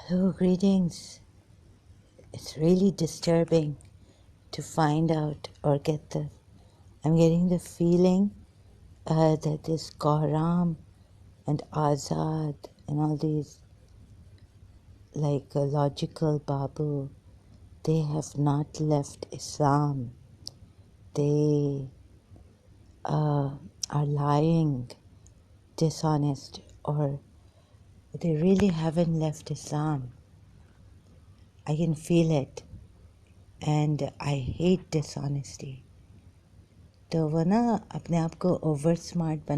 Hello, greetings. It's really disturbing to find out or I'm getting the feeling that this Qahram and Azad and all these logical Babu, they have not left Islam. They are lying, dishonest, or they really haven't left Islam. I can feel it, and I hate dishonesty. तो वो ना अपने आप को over smart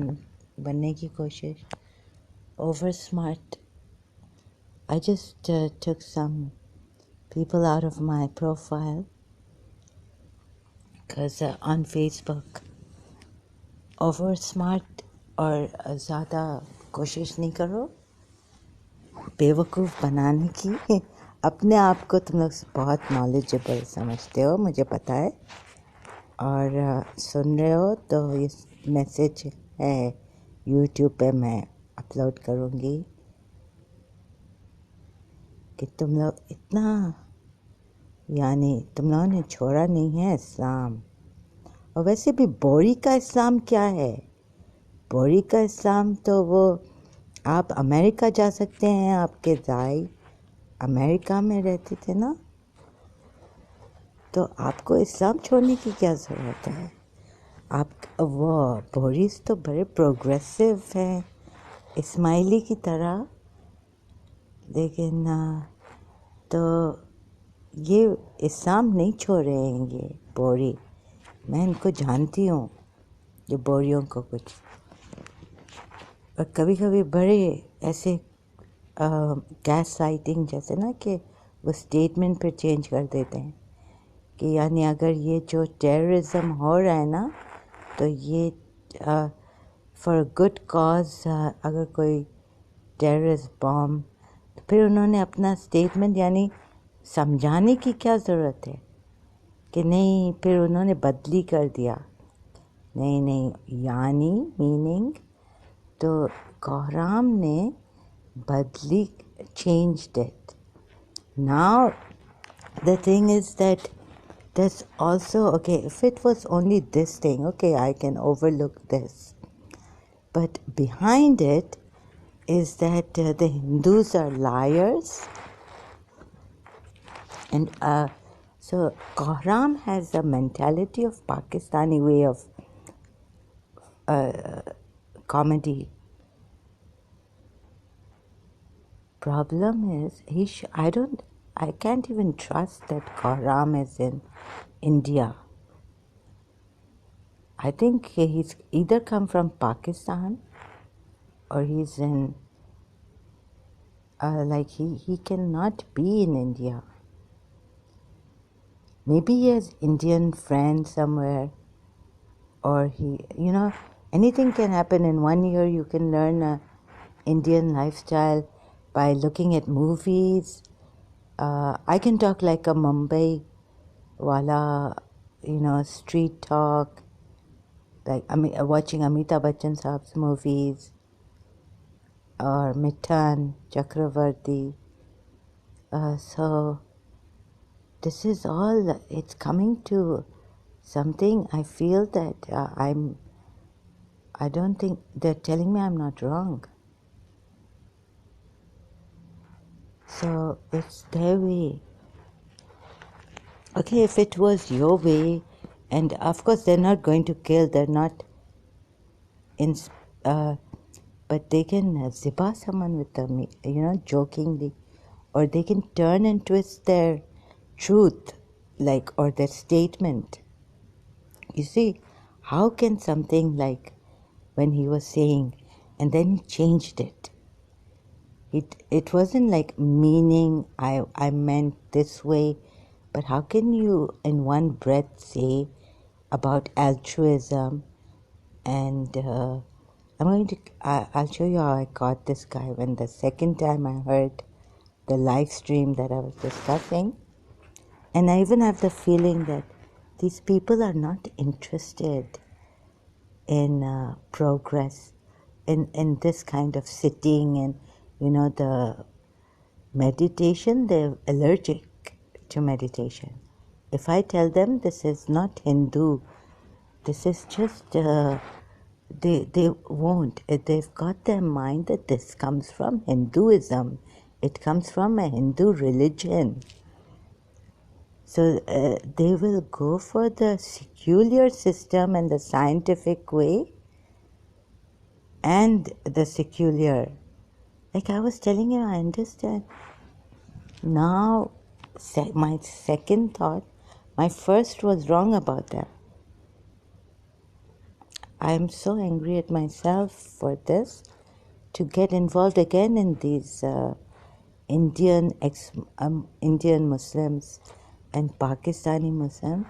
बनने की कोशिश over smart I just took some people out of my profile because on Facebook over smart और ज़्यादा कोशिश नहीं करो बेवकूफ़ बनाने की अपने आप को तुम लोग बहुत नॉलेजेबल समझते हो मुझे पता है और सुन रहे हो तो ये मैसेज है यूट्यूब पे मैं अपलोड करूँगी कि तुम लोग इतना यानी तुम लोगों ने छोड़ा नहीं है इस्लाम और वैसे भी बोरी का इस्लाम क्या है बोरी का इस्लाम तो वो आप अमेरिका जा सकते हैं आपके दाई अमेरिका में रहते थे ना तो आपको इस्लाम छोड़ने की क्या ज़रूरत है आप वो बोरीस तो बड़े प्रोग्रेसिव हैं इस्माइली की तरह लेकिन तो ये इस्लाम नहीं छोड़ रहे हैं ये बोरी मैं इनको जानती हूँ ये बोरियों को कुछ और कभी-कभी बड़े ऐसे गैस लाइटिंग जैसे ना कि वो स्टेटमेंट पर चेंज कर देते हैं कि यानी अगर ये जो टेररिज्म हो रहा है ना तो ये फॉर गुड कॉज अगर कोई टेररिस्ट बॉम्ब तो फिर उन्होंने अपना स्टेटमेंट यानी समझाने की क्या ज़रूरत है कि नहीं फिर उन्होंने बदली कर दिया नहीं यानी मीनिंग तो कोहराम ने बदली changed it now the thing is that there's also okay if it was only this thing okay I can overlook this but behind it is that the Hindus are liars and so Kohram has a mentality of Pakistani way of comedy problem is I can't even trust that Kohram is in India. I think he's either come from Pakistan or he's in he cannot be in India. Maybe he has Indian friends somewhere or anything can happen in 1 year. You can learn a Indian lifestyle by looking at movies. I can talk like a Mumbai wala, street talk, like watching Amitabh Bachchan Saab's movies or Mittan, Chakravarti. So this is all, it's coming to something I feel that I don't think, they're telling me I'm not wrong. So it's their way. Okay, if it was your way, and of course they're not going to kill, they're not but they can ziba someone with them, jokingly, or they can turn and twist their truth, or their statement. You see, how can something like when he was saying, and then he changed it. It wasn't like meaning I meant this way, but how can you in one breath say about altruism and I'll show you how I caught this guy when the second time I heard the live stream that I was discussing. And I even have the feeling that these people are not interested in progress, in this kind of sitting and, the Meditation, they're allergic to meditation. If I tell them this is not Hindu, this is just, they won't. They've got their mind that this comes from Hinduism. It comes from a Hindu religion. So they will go for the secular system and the scientific way and the secular. Like I was telling you, I understand. Now, my second thought, my first was wrong about that. I am so angry at myself for this, to get involved again in these Indian Muslims and Pakistani Muslims.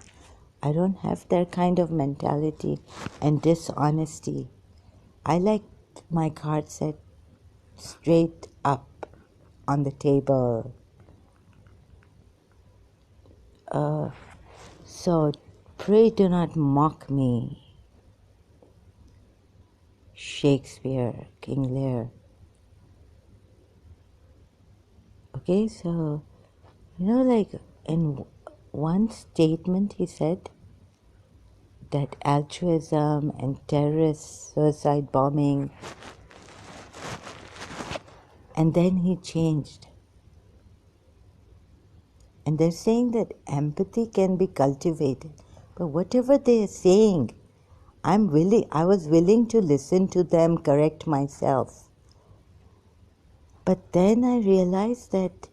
I don't have that kind of mentality and dishonesty. I like my card set straight up on the table. So pray do not mock me. Shakespeare, King Lear. Okay, so, like in one statement he said that altruism and terrorist suicide bombing, and then he changed. And they're saying that empathy can be cultivated. But whatever they are saying, I was willing to listen to them, correct myself. But then I realized that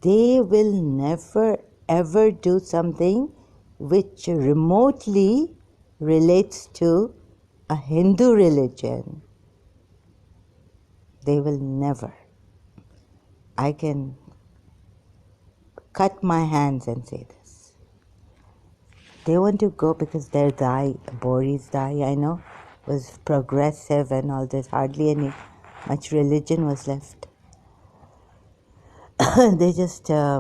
they will never ever do something which remotely relates to a Hindu religion. They will never. I can cut my hands and say this. They want to go because their Boris Dai, I know, was progressive and all this. Hardly much religion was left. They just, I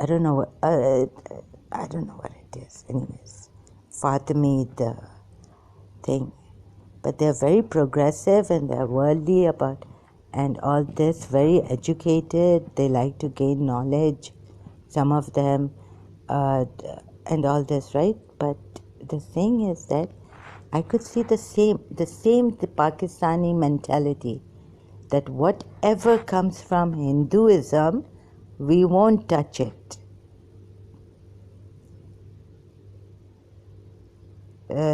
don't know what it is. Anyways, Fatimid thing. But they're very progressive and they're worldly about and all this, very educated. They like to gain knowledge, some of them, and all this, right? But the thing is that I could see the Pakistani mentality, that whatever comes from Hinduism, we won't touch it.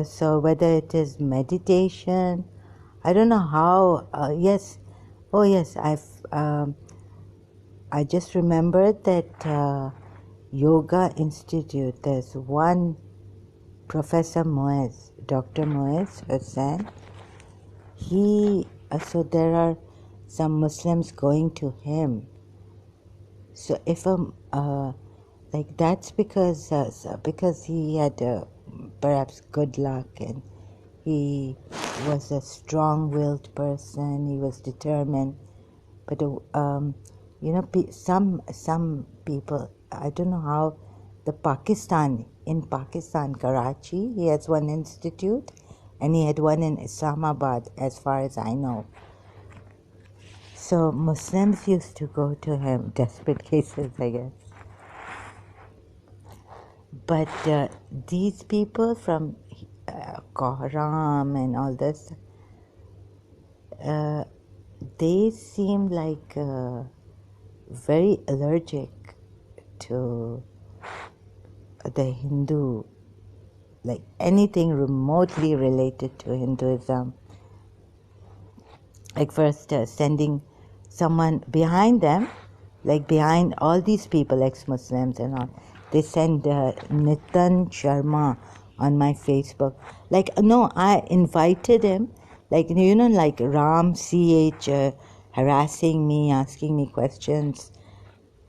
So whether it is meditation, I don't know how. I just remembered that Yoga Institute. There's one Professor Moez, Dr. Moez Hussain. So there are some Muslims going to him. So if like that's because he had perhaps good luck and he was a strong-willed person. He was determined. But some people, I don't know how. In Pakistan, Karachi, he has one institute, and he had one in Islamabad, as far as I know. So Muslims used to go to him, desperate cases, I guess. But these people from Kohram and all this, they seem like very allergic to the Hindu, like anything remotely related to Hinduism. Like first sending someone behind them, like behind all these people, ex-Muslims and all, they send Nitin Sharma on my Facebook. Like, no, I invited him, like, like Ram CH harassing me, asking me questions.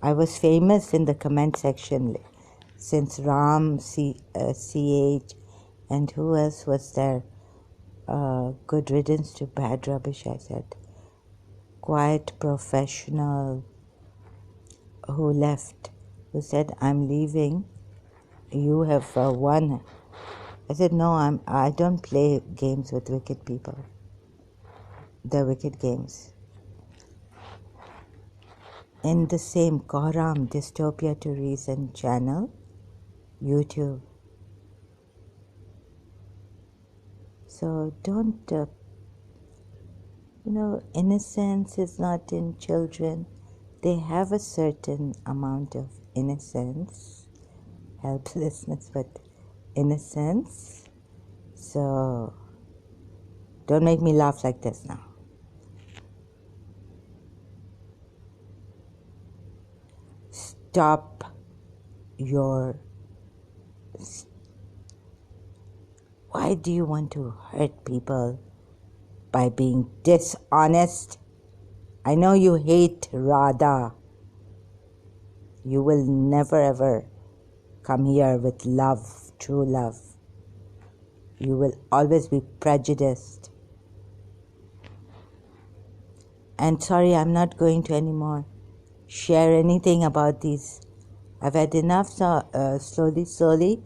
I was famous in the comment section since Ram CH, and who else was there? Good riddance to bad rubbish, I said. Quiet professional who left, who said, I'm leaving, you have won. I said, no, I don't play games with wicked people. They're wicked games. in the same Koram Dystopia to Reason channel, YouTube. So don't, innocence is not in children. They have a certain amount of innocence, helplessness, but innocence. So don't make me laugh like this now. Stop your... Why do you want to hurt people by being dishonest? I know you hate Radha. You will never ever come here with love, true love. You will always be prejudiced. And sorry, I'm not going to anymore share anything about these. I've had enough, so slowly,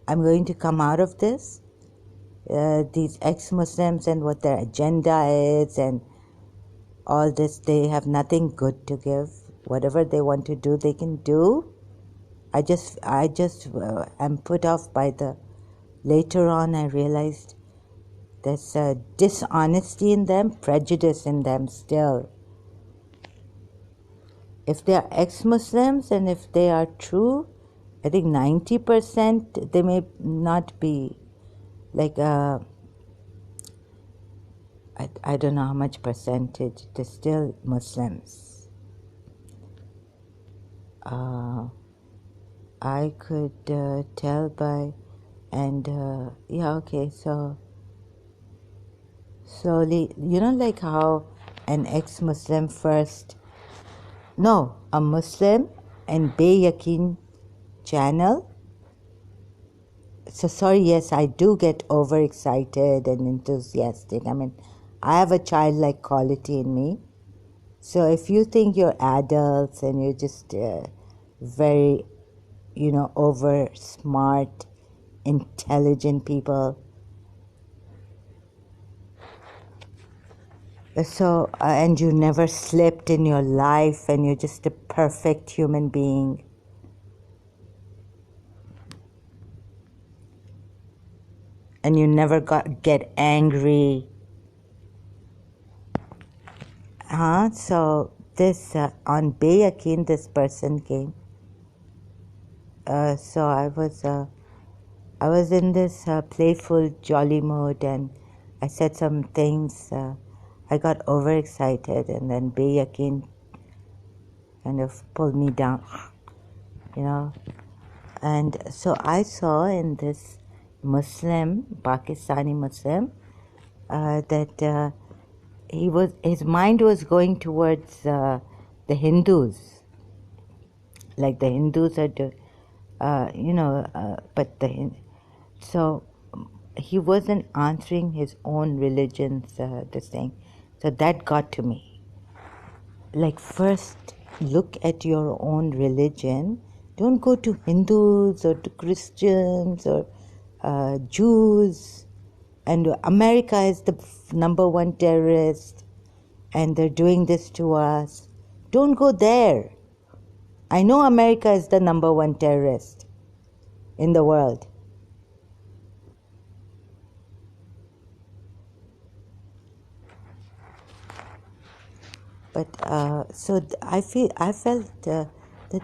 I'm going to come out of this. These ex-Muslims and what their agenda is and all this, they have nothing good to give. Whatever they want to do, they can do. I just am put off by the... Later on, I realized there's dishonesty in them, prejudice in them still. If they are ex-Muslims and if they are true, I think 90% they may not be like I don't know how much percentage, they're still Muslims. I could tell by, and so slowly, like how an ex-Muslim first, no, a Muslim and Be-Yakin channel. So sorry, yes, I do get overexcited and enthusiastic. I mean, I have a childlike quality in me. So if you think you're adults and you're just very, over smart, intelligent people, so and you never slipped in your life and you're just a perfect human being, and you never get angry. So this on Be-Yakin, this person came. So I was in this playful, jolly mood, and I said some things. I got overexcited, and then Be-Yakin kind of pulled me down, And so I saw in this Muslim, Pakistani Muslim, that his mind was going towards the Hindus, like the Hindus are so he wasn't answering his own religion's this thing. So that got to me. Like, first look at your own religion. Don't go to Hindus or to Christians or Jews. And America is the number one terrorist, and they're doing this to us. Don't go there. I know America is the number one terrorist in the world. But I felt that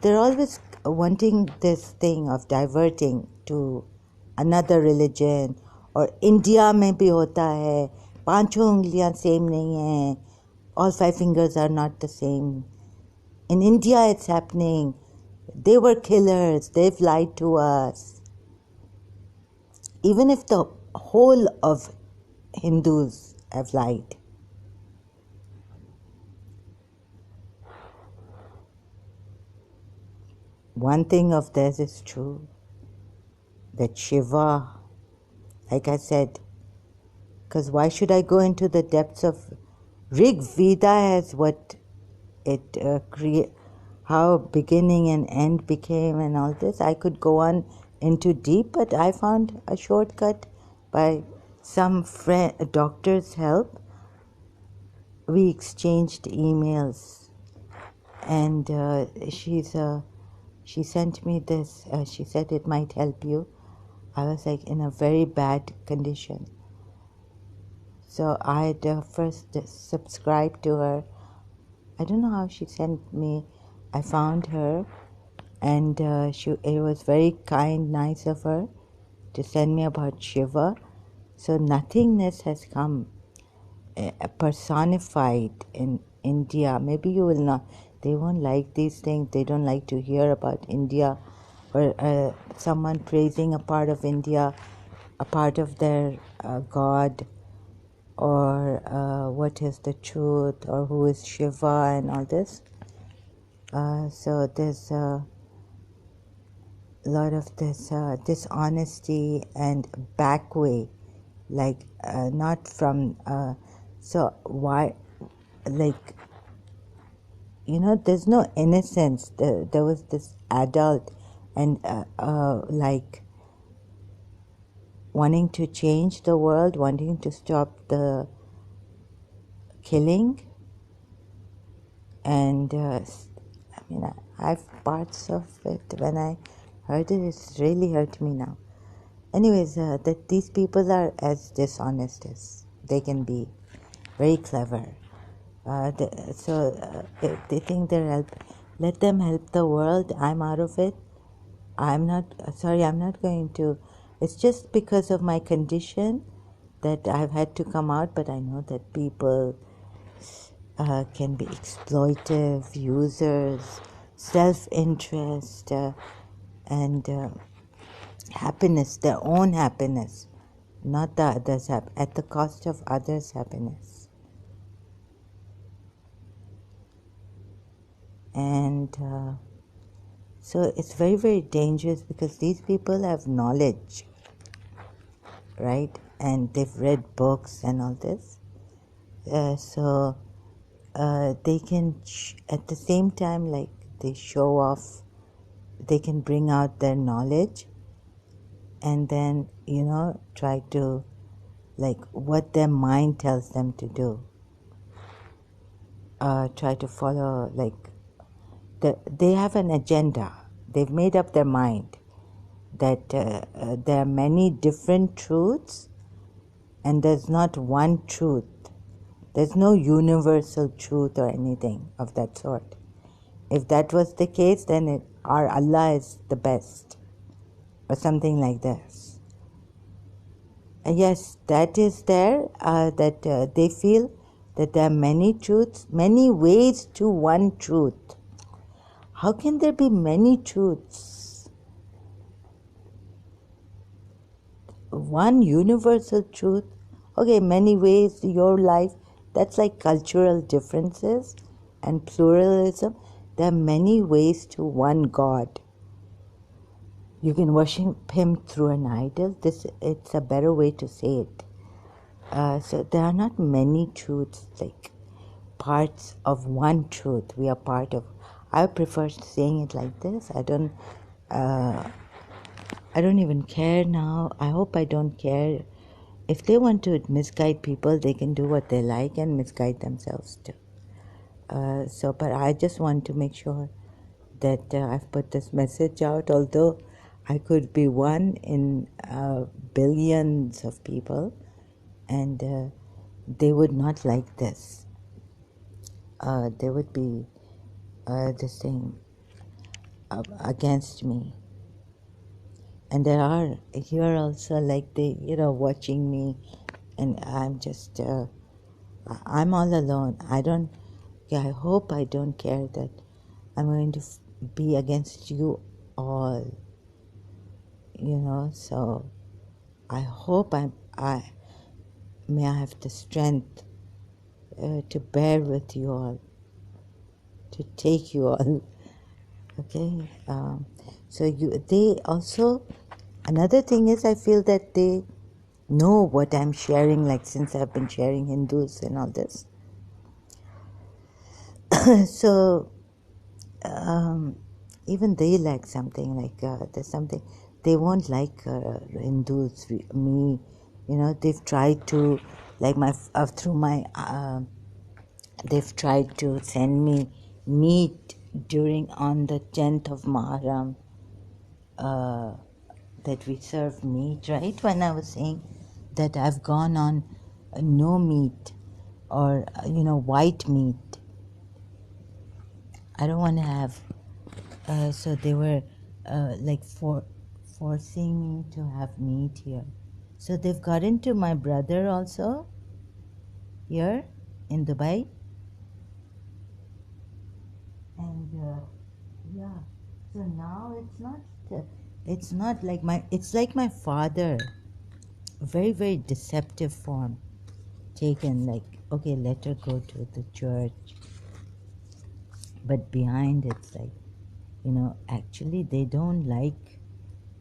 they're always wanting this thing of diverting to another religion, or India में भी होता है, पांचों उंगलियां same नहीं है, all five fingers are not the same. In India it's happening. They were killers. They've lied to us. Even if the whole of Hindus have lied. One thing of theirs is true, that Shiva, like I said, because why should I go into the depths of Rig Veda as what it how beginning and end became and all this. I could go on into deep, but I found a shortcut by some doctor's help. We exchanged emails, and she sent me this. She said it might help you. I was like in a very bad condition. So I had first subscribed to her. I don't know how she sent me. I found her, and it was very kind, nice of her to send me about Shiva. So nothingness has come personified in India. Maybe you will not. They won't like these things. They don't like to hear about India or someone praising a part of India, a part of their God, or what is the truth, or who is Shiva and all this. So there's a lot of this dishonesty and back way, like not from. So why, like, there's no innocence. There was this adult and like wanting to change the world, wanting to stop the killing. And I've parts of it. When I heard it, it's really hurt me now. Anyways, that these people are as dishonest as they can be, very clever. If they think they're let them help the world. I'm out of it. I'm not going to. It's just because of my condition that I've had to come out, but I know that people can be exploitive, users, self-interest, and happiness, their own happiness, not the others' at the cost of others' happiness. And so it's very, very dangerous because these people have knowledge, right? And they've read books and all this. So they can, at the same time, like they show off, they can bring out their knowledge and then, try to, like, what their mind tells them to do. Try to follow, like, they have an agenda. They've made up their mind that there are many different truths and there's not one truth. There's no universal truth or anything of that sort. If that was the case, then our Allah is the best, or something like this. And yes, that is there, that they feel that there are many truths, many ways to one truth. How can there be many truths? One universal truth? Okay, many ways to your life. That's like cultural differences and pluralism. There are many ways to one God. You can worship him through an idol. It's a better way to say it. So there are not many truths, like parts of one truth. We are part of. I prefer saying it like this. I don't even care now. I hope I don't care. If they want to misguide people, they can do what they like and misguide themselves too. But I just want to make sure that I've put this message out, although I could be one in billions of people, and they would not like this. They would be this thing against me. And there are here also, like they, watching me, and I'm just, I'm all alone. I hope I don't care that I'm going to be against you all, so I hope I may I have the strength to bear with you all, to take you all, okay? So they also, another thing is I feel that they know what I'm sharing, like since I've been sharing Hindus and all this. So even they like something, like there's something, they won't like Hindus, me, they've tried to, like through my, they've tried to send me meat on the 10th of Muharram, that we serve meat, right? When I was saying that I've gone on no meat or, white meat. I don't want to have, so they were like forcing me to have meat here. So they've gotten to my brother also here in Dubai. And yeah, so now it's not like it's like my father, very, very deceptive form taken, like, okay, let her go to the church. But behind it's like, actually they don't like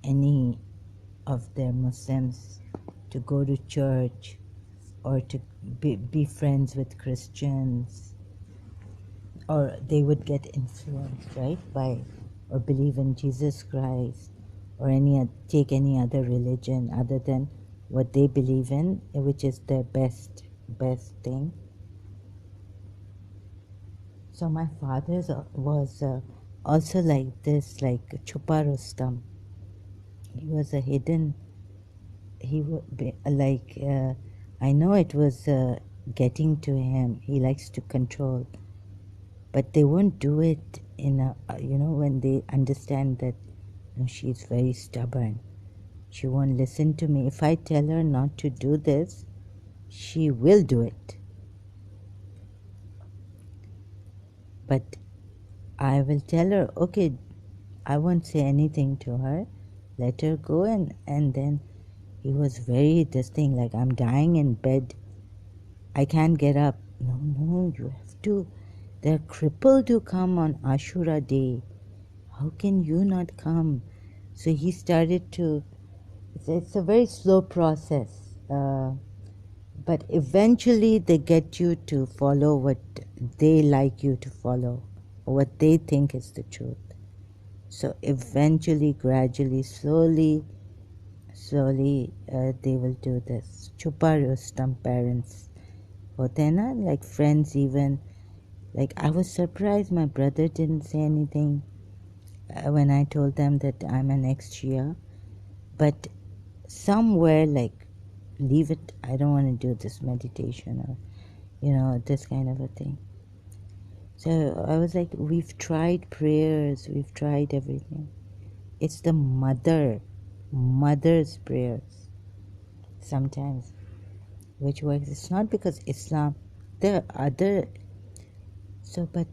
any of their Muslims to go to church or to be friends with Christians, or they would get influenced, right, by or believe in Jesus Christ or take any other religion other than what they believe in, which is their best thing. So my father was also like this, like Chupa Rustam. He was a hidden. He would be like. I know it was getting to him. He likes to control, but they won't do it in a. When they understand that she's very stubborn, she won't listen to me. If I tell her not to do this, she will do it. But I will tell her, okay, I won't say anything to her. Let her go, and then he was very this thing, like, I'm dying in bed. I can't get up. No, you have to. They're crippled to come on Ashura Day. How can you not come? So he started to, it's a very slow process. But eventually they get you to follow what they like you to follow, what they think is the truth. So eventually, gradually, slowly, they will do this. Chupa Rustam parents. Hote na, like friends even. Like, I was surprised my brother didn't say anything when I told them that I'm an ex-Shia. But somewhere, like, leave it, I don't want to do this meditation or, this kind of a thing. So I was like, we've tried prayers, we've tried everything. It's the mother's prayers sometimes which works. It's not because Islam, there are other, but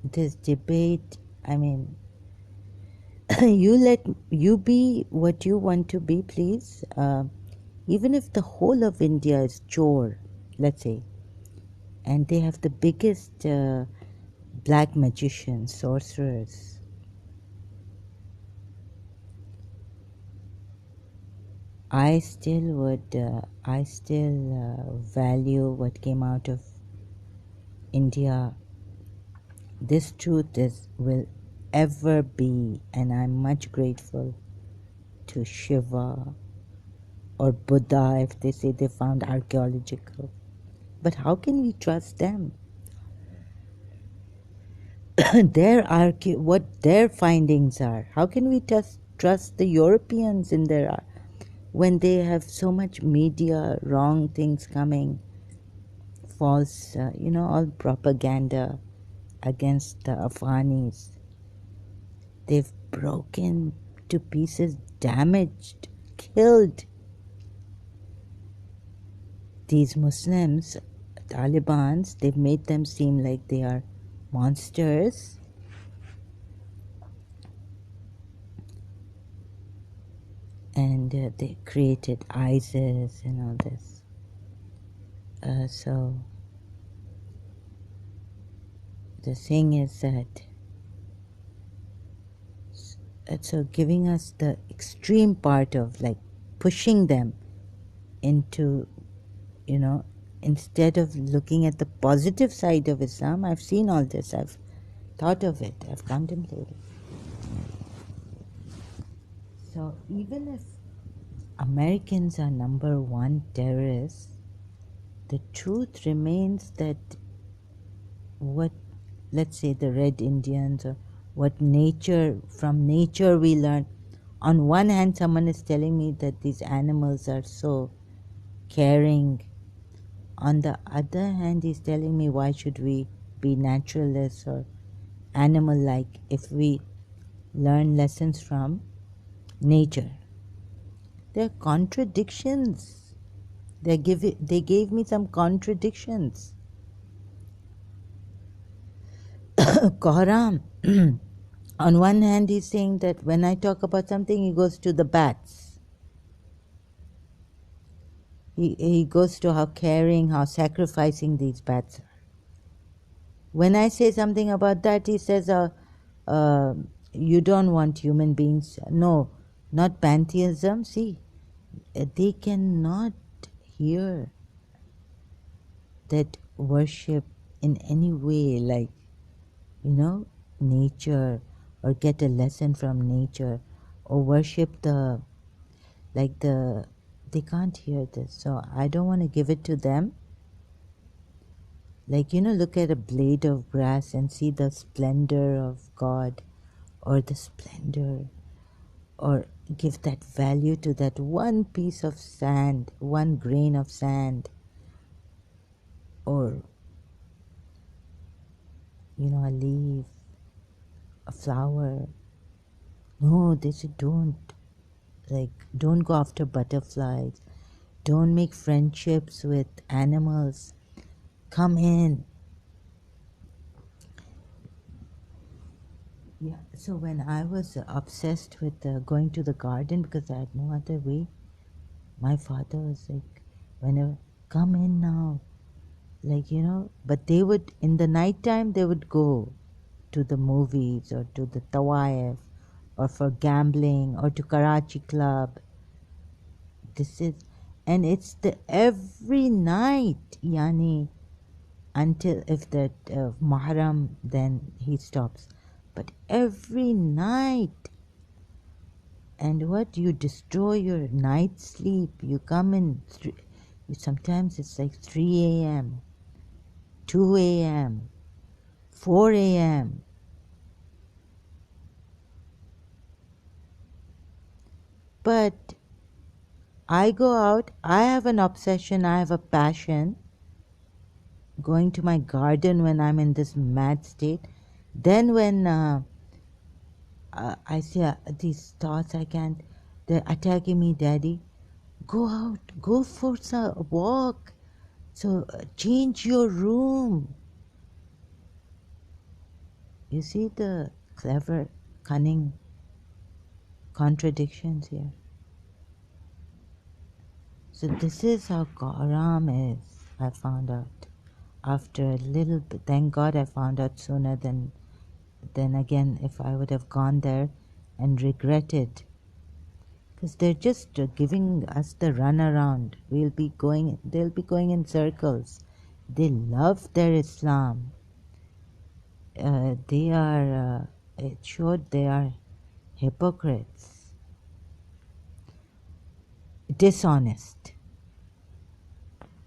this debate, I mean, you be what you want to be, please. Even if the whole of India is Chor, let's say, and they have the biggest black magicians, sorcerers, I still value what came out of India. This truth will ever be, and I'm much grateful to Shiva or Buddha if they say they found archaeological. But how can we trust them? What their findings are. How can we trust the Europeans in their when they have so much media, wrong things coming, false, all propaganda against the Afghanis. They've broken to pieces, damaged, killed these Muslims, Talibans. They've made them seem like they are monsters. And they created ISIS and all this. So the thing is that so giving us the extreme part of, like, pushing them into, instead of looking at the positive side of Islam. I've seen all this, I've thought of it, I've contemplated. So even if Americans are number one terrorists, the truth remains that what let's say the Red Indians, or what from nature we learn. On one hand, someone is telling me that these animals are so caring. On the other hand, he's telling me why should we be naturalists or animal-like if we learn lessons from nature. There are contradictions. They gave me some contradictions. Koram, on one hand, he's saying that when I talk about something, he goes to the bats. He goes to how caring, how sacrificing these bats are. When I say something about that, he says, you don't want human beings. No, not pantheism. See, they cannot hear that worship in any way, like, nature, or get a lesson from nature, or worship they can't hear this. So I don't want to give it to them. Like, look at a blade of grass and see the splendor of God, or the splendor, or give that value to that one piece of sand, one grain of sand, or, a leaf, a flower. No, they said don't. Like, don't go after butterflies. Don't make friendships with animals. Come in. Yeah, so when I was obsessed with going to the garden because I had no other way, my father was like, whenever, come in now. Like, but they would, in the night time, they would go to the movies or to the Tawaif or for gambling or to Karachi Club. And it's the every night, yani, until if that Muharram, then he stops. But every night, and what, you destroy your night sleep. You come in, sometimes it's like 3 a.m., 2 a.m., 4 a.m. But I go out, I have an obsession, I have a passion, going to my garden when I'm in this mad state. Then when I see these thoughts, they're attacking me, Daddy. Go out, go for a walk. So change your room. You see the clever, cunning contradictions here. So this is how Karam is, I found out. After a little bit, thank God I found out sooner than again if I would have gone there and regretted. Because they're just giving us the runaround. They'll be going in circles. They love their Islam. They are, it showed they are hypocrites. Dishonest.